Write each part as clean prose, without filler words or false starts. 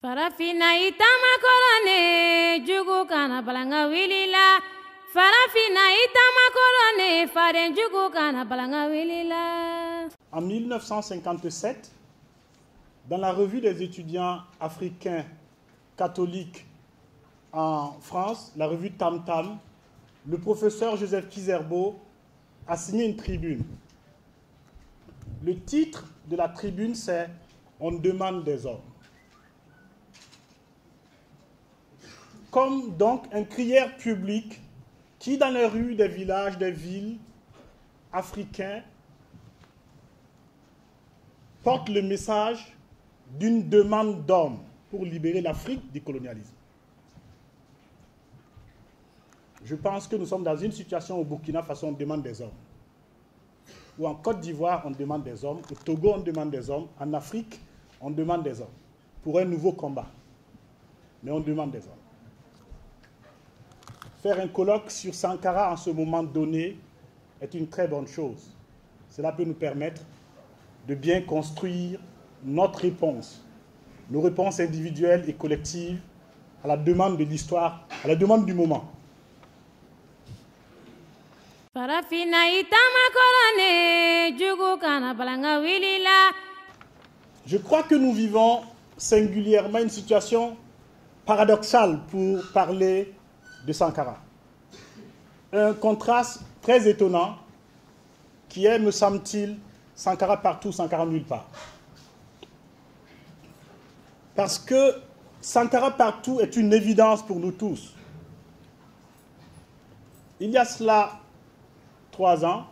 Farafina itama korone jugu kana balanga wilila. Farafina itama korone faren jugu kana balanga wilila. En 1957, dans la revue des étudiants africains catholiques en France, la revue Tam Tam, le professeur Joseph Kizerbo a signé une tribune. Le titre de la tribune, c'est « On demande des hommes ». Comme donc un crieur public qui, dans les rues des villages, des villes africains, porte le message d'une demande d'hommes pour libérer l'Afrique du colonialisme. Je pense que nous sommes dans une situation au Burkina Faso, on demande des hommes. Ou en Côte d'Ivoire, on demande des hommes. Au Togo, on demande des hommes. En Afrique, on demande des hommes. Pour un nouveau combat. Mais on demande des hommes. Faire un colloque sur Sankara en ce moment donné est une très bonne chose. Cela peut nous permettre de bien construire notre réponse, nos réponses individuelles et collectives à la demande de l'histoire, à la demande du moment. Je crois que nous vivons singulièrement une situation paradoxale pour parler de Sankara. Un contraste très étonnant qui est, me semble-t-il, Sankara partout, Sankara nulle part. Parce que Sankara partout est une évidence pour nous tous. Il y a cela 3 ans,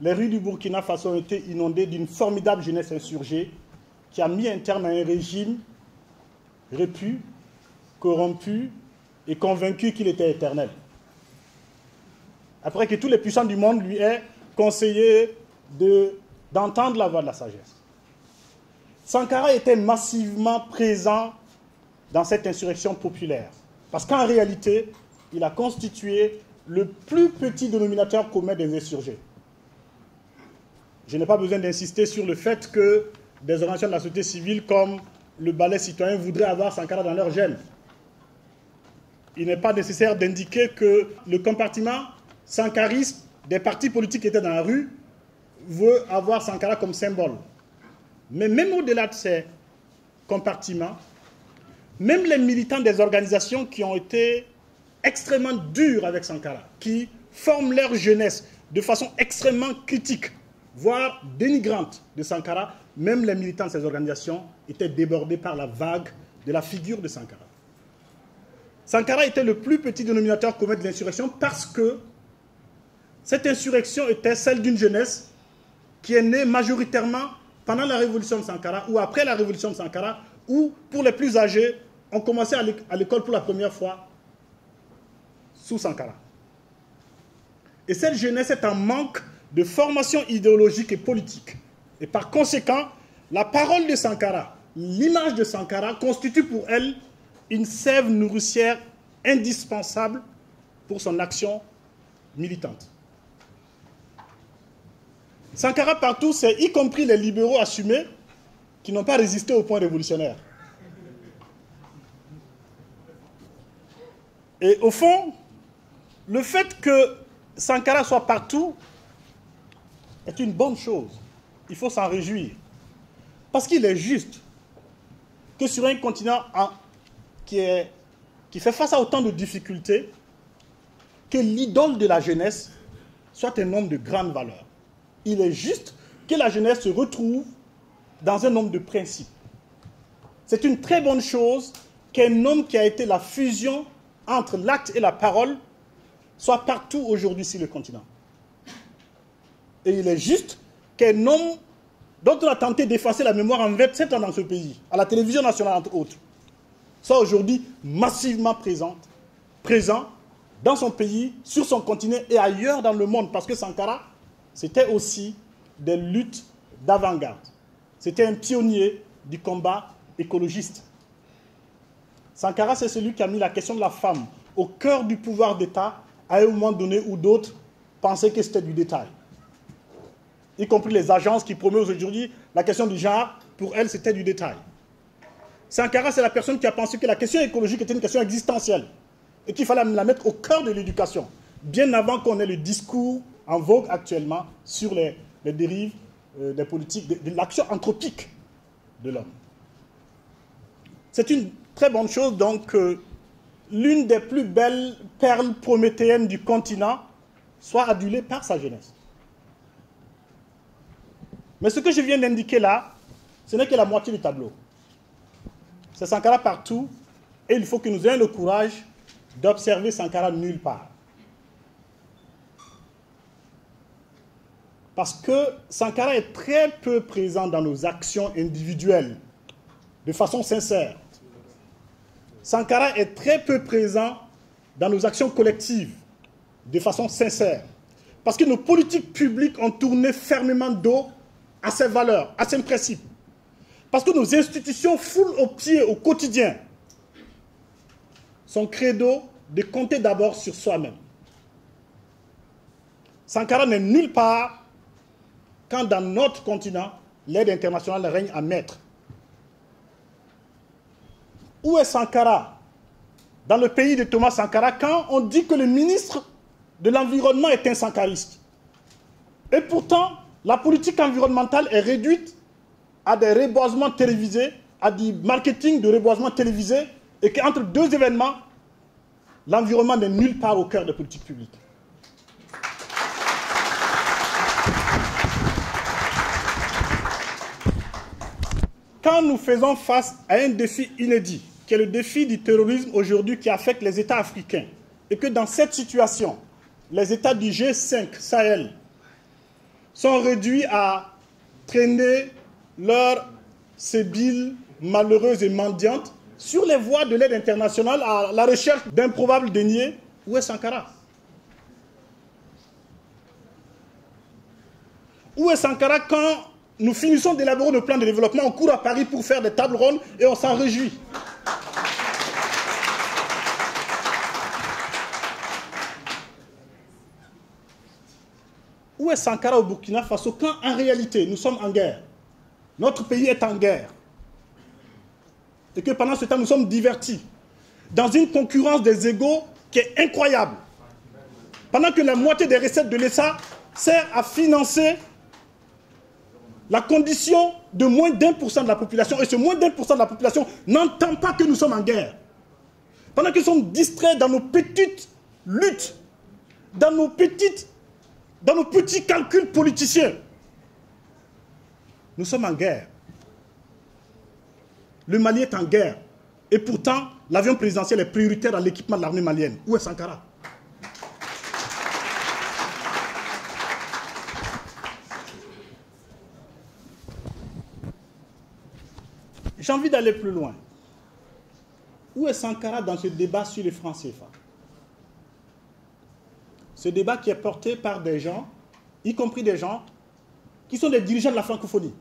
les rues du Burkina Faso ont été inondées d'une formidable jeunesse insurgée qui a mis un terme à un régime répu, corrompu et convaincu qu'il était éternel. Après que tous les puissants du monde lui aient conseillé d'entendre la voix de la sagesse. Sankara était massivement présent dans cette insurrection populaire. Parce qu'en réalité, il a constitué le plus petit dénominateur commun des insurgés. Je n'ai pas besoin d'insister sur le fait que des organisations de la société civile comme le Balai citoyen voudraient avoir Sankara dans leur gène. Il n'est pas nécessaire d'indiquer que le compartiment sankariste des partis politiques qui étaient dans la rue veut avoir Sankara comme symbole. Mais même au-delà de ces compartiments, même les militants des organisations qui ont été extrêmement durs avec Sankara, qui forment leur jeunesse de façon extrêmement critique, voire dénigrante de Sankara, même les militants de ces organisations étaient débordés par la vague de la figure de Sankara. Sankara était le plus petit dénominateur commun de l'insurrection parce que cette insurrection était celle d'une jeunesse qui est née majoritairement pendant la révolution de Sankara ou après la révolution de Sankara, ou pour les plus âgés, ont commencé à l'école pour la première fois sous Sankara. Et cette jeunesse est en manque de formation idéologique et politique. Et par conséquent, la parole de Sankara, l'image de Sankara constitue pour elle une sève nourricière indispensable pour son action militante. Sankara partout, c'est y compris les libéraux assumés qui n'ont pas résisté au point révolutionnaire. Et au fond, le fait que Sankara soit partout est une bonne chose. Il faut s'en réjouir. Parce qu'il est juste que sur un continent qui fait face à autant de difficultés, que l'idole de la jeunesse soit un homme de grande valeur. Il est juste que la jeunesse se retrouve dans un homme de principes. C'est une très bonne chose qu'un homme qui a été la fusion entre l'acte et la parole soit partout aujourd'hui sur le continent. Et il est juste qu'un homme dont on a tenté d'effacer la mémoire en 27 ans dans ce pays, à la télévision nationale entre autres, soit aujourd'hui massivement présent dans son pays, sur son continent et ailleurs dans le monde. Parce que Sankara, c'était aussi des luttes d'avant-garde. C'était un pionnier du combat écologiste. Sankara, c'est celui qui a mis la question de la femme au cœur du pouvoir d'État à un moment donné où d'autres pensaient que c'était du détail. Y compris les agences qui promeuvent aujourd'hui la question du genre, pour elles, c'était du détail. Sankara, c'est la personne qui a pensé que la question écologique était une question existentielle et qu'il fallait la mettre au cœur de l'éducation, bien avant qu'on ait le discours en vogue actuellement sur les dérives des politiques, de l'action anthropique de l'homme. C'est une très bonne chose, donc, l'une des plus belles perles prométhéennes du continent soit adulée par sa jeunesse. Mais ce que je viens d'indiquer là, ce n'est que la moitié du tableau. C'est Sankara partout, et il faut que nous ayons le courage d'observer Sankara nulle part. Parce que Sankara est très peu présent dans nos actions individuelles, de façon sincère. Sankara est très peu présent dans nos actions collectives, de façon sincère. Parce que nos politiques publiques ont tourné fermement dos à ses valeurs, à ses principes. Parce que nos institutions foulent aux pieds au quotidien son credo de compter d'abord sur soi-même. Sankara n'est nulle part quand dans notre continent, l'aide internationale règne à maître. Où est Sankara dans le pays de Thomas Sankara quand on dit que le ministre de l'Environnement est un sankariste? Et pourtant, la politique environnementale est réduite à des reboisements télévisés, à du marketing de reboisement télévisé, et qu'entre deux événements, l'environnement n'est nulle part au cœur des politiques publiques. Quand nous faisons face à un défi inédit, qui est le défi du terrorisme aujourd'hui qui affecte les États africains, et que dans cette situation, les États du G5 Sahel sont réduits à traîner leurs sébiles malheureuses et mendiantes sur les voies de l'aide internationale à la recherche d'improbables deniers, où est Sankara? Où est Sankara quand nous finissons d'élaborer nos plans de développement, on court à Paris pour faire des tables rondes et on s'en réjouit? Où est Sankara au Burkina Faso quand en réalité nous sommes en guerre? Notre pays est en guerre. Et que pendant ce temps nous sommes divertis dans une concurrence des égaux qui est incroyable. Pendant que la moitié des recettes de l'État sert à financer la condition de moins d'1% de la population, et ce moins d'1% de la population n'entend pas que nous sommes en guerre. Pendant que nous sommes distraits dans nos petites luttes, dans nos petits calculs politiciens, nous sommes en guerre. Le Mali est en guerre. Et pourtant, l'avion présidentiel est prioritaire dans l'équipement de l'armée malienne. Où est Sankara? J'ai envie d'aller plus loin. Où est Sankara dans ce débat sur les francs CFA? Ce débat qui est porté par des gens, y compris des gens qui sont des dirigeants de la francophonie,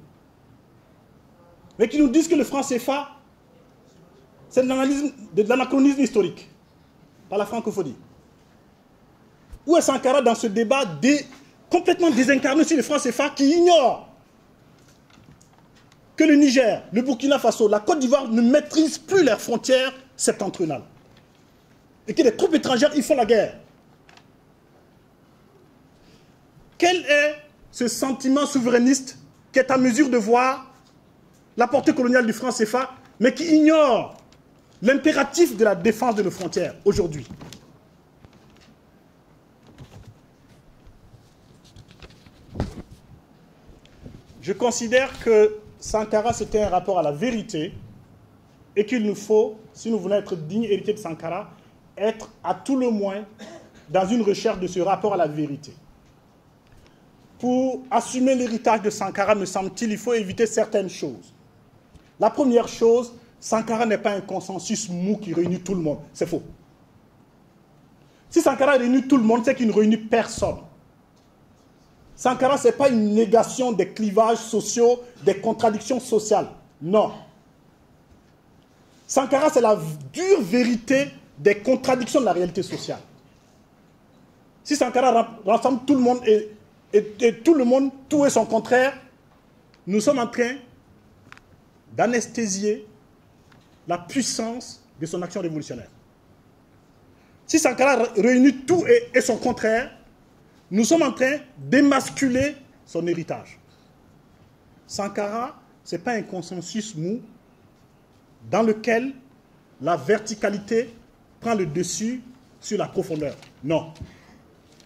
mais qui nous disent que le franc CFA, c'est de l'anachronisme historique par la francophonie. Où est Sankara dans ce débat complètement désincarné sur le franc CFA qui ignore que le Niger, le Burkina Faso, la Côte d'Ivoire ne maîtrisent plus leurs frontières septentrionales et que les troupes étrangères y font la guerre? Quel est ce sentiment souverainiste qui est à mesure de voir la portée coloniale du franc CFA, mais qui ignore l'impératif de la défense de nos frontières aujourd'hui? Je considère que Sankara, c'était un rapport à la vérité et qu'il nous faut, si nous voulons être dignes héritiers de Sankara, être à tout le moins dans une recherche de ce rapport à la vérité. Pour assumer l'héritage de Sankara, me semble-t-il, il faut éviter certaines choses. La première chose, Sankara n'est pas un consensus mou qui réunit tout le monde. C'est faux. Si Sankara réunit tout le monde, c'est qu'il ne réunit personne. Sankara, ce n'est pas une négation des clivages sociaux, des contradictions sociales. Non. Sankara, c'est la dure vérité des contradictions de la réalité sociale. Si Sankara rassemble tout le monde et tout le monde, tout est son contraire, nous sommes en train d'anesthésier la puissance de son action révolutionnaire. Si Sankara réunit tout et son contraire, nous sommes en train d'émasculer son héritage. Sankara, ce n'est pas un consensus mou dans lequel la verticalité prend le dessus sur la profondeur. Non.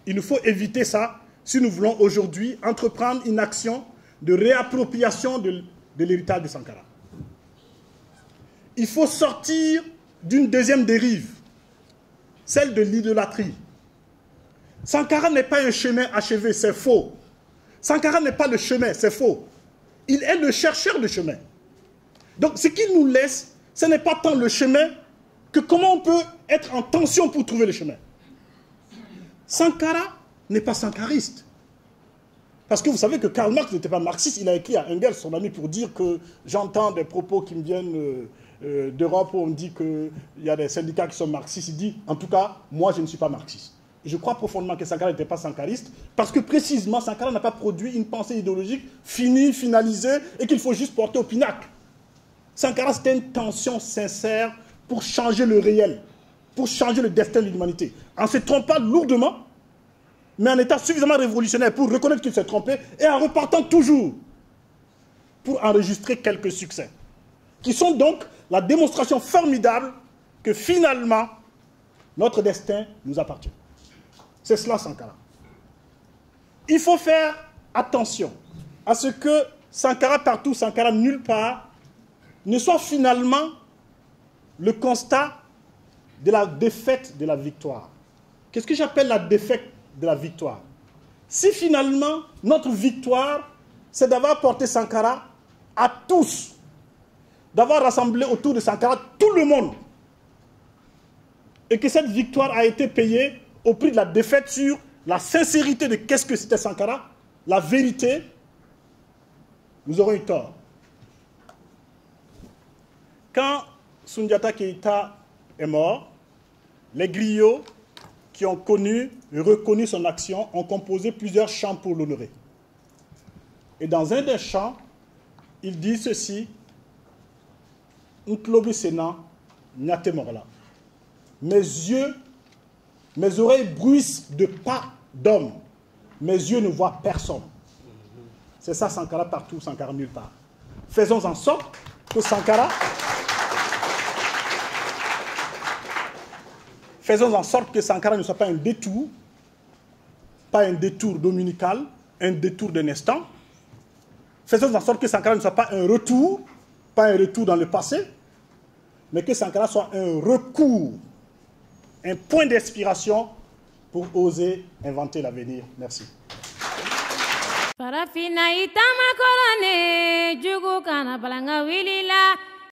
Il nous faut éviter ça si nous voulons aujourd'hui entreprendre une action de réappropriation de l'héritage de Sankara. Il faut sortir d'une deuxième dérive, celle de l'idolâtrie. Sankara n'est pas un chemin achevé, c'est faux. Sankara n'est pas le chemin, c'est faux. Il est le chercheur de chemin. Donc ce qu'il nous laisse, ce n'est pas tant le chemin que comment on peut être en tension pour trouver le chemin. Sankara n'est pas sankariste. Parce que vous savez que Karl Marx n'était pas marxiste. Il a écrit à Engels, son ami, pour dire que j'entends des propos qui me viennent d'Europe où on me dit qu'il y a des syndicats qui sont marxistes. Il dit, en tout cas, moi, je ne suis pas marxiste. Et je crois profondément que Sankara n'était pas sankariste parce que précisément, Sankara n'a pas produit une pensée idéologique finie, finalisée et qu'il faut juste porter au pinacle. Sankara, c'était une tension sincère pour changer le réel, pour changer le destin de l'humanité. En se trompant lourdement, mais en étant suffisamment révolutionnaire pour reconnaître qu'il s'est trompé et en repartant toujours pour enregistrer quelques succès, qui sont donc la démonstration formidable que finalement, notre destin nous appartient. C'est cela Sankara. Il faut faire attention à ce que Sankara partout, Sankara nulle part, ne soit finalement le constat de la défaite de la victoire. Qu'est-ce que j'appelle la défaite de la victoire? Si finalement, notre victoire, c'est d'avoir porté Sankara à tous, d'avoir rassemblé autour de Sankara tout le monde, et que cette victoire a été payée au prix de la défaite sur la sincérité de qu'est-ce que c'était Sankara, la vérité, nous aurons eu tort. Quand Soundiata Keïta est mort, les griots qui ont connu et reconnu son action ont composé plusieurs chants pour l'honorer. Et dans un des chants, il dit ceci: Nklobi Sena, Nyate Morla. Mes yeux, mes oreilles bruissent de pas d'homme. Mes yeux ne voient personne. C'est ça Sankara partout, Sankara nulle part. Faisons en sorte que Sankara... Faisons en sorte que Sankara ne soit pas un détour dominical, un détour d'un instant. Faisons en sorte que Sankara ne soit pas un retour dans le passé, mais que Sankara soit un recours, un point d'inspiration pour oser inventer l'avenir. Merci. Farafina itama korone jugu kana balanga wilila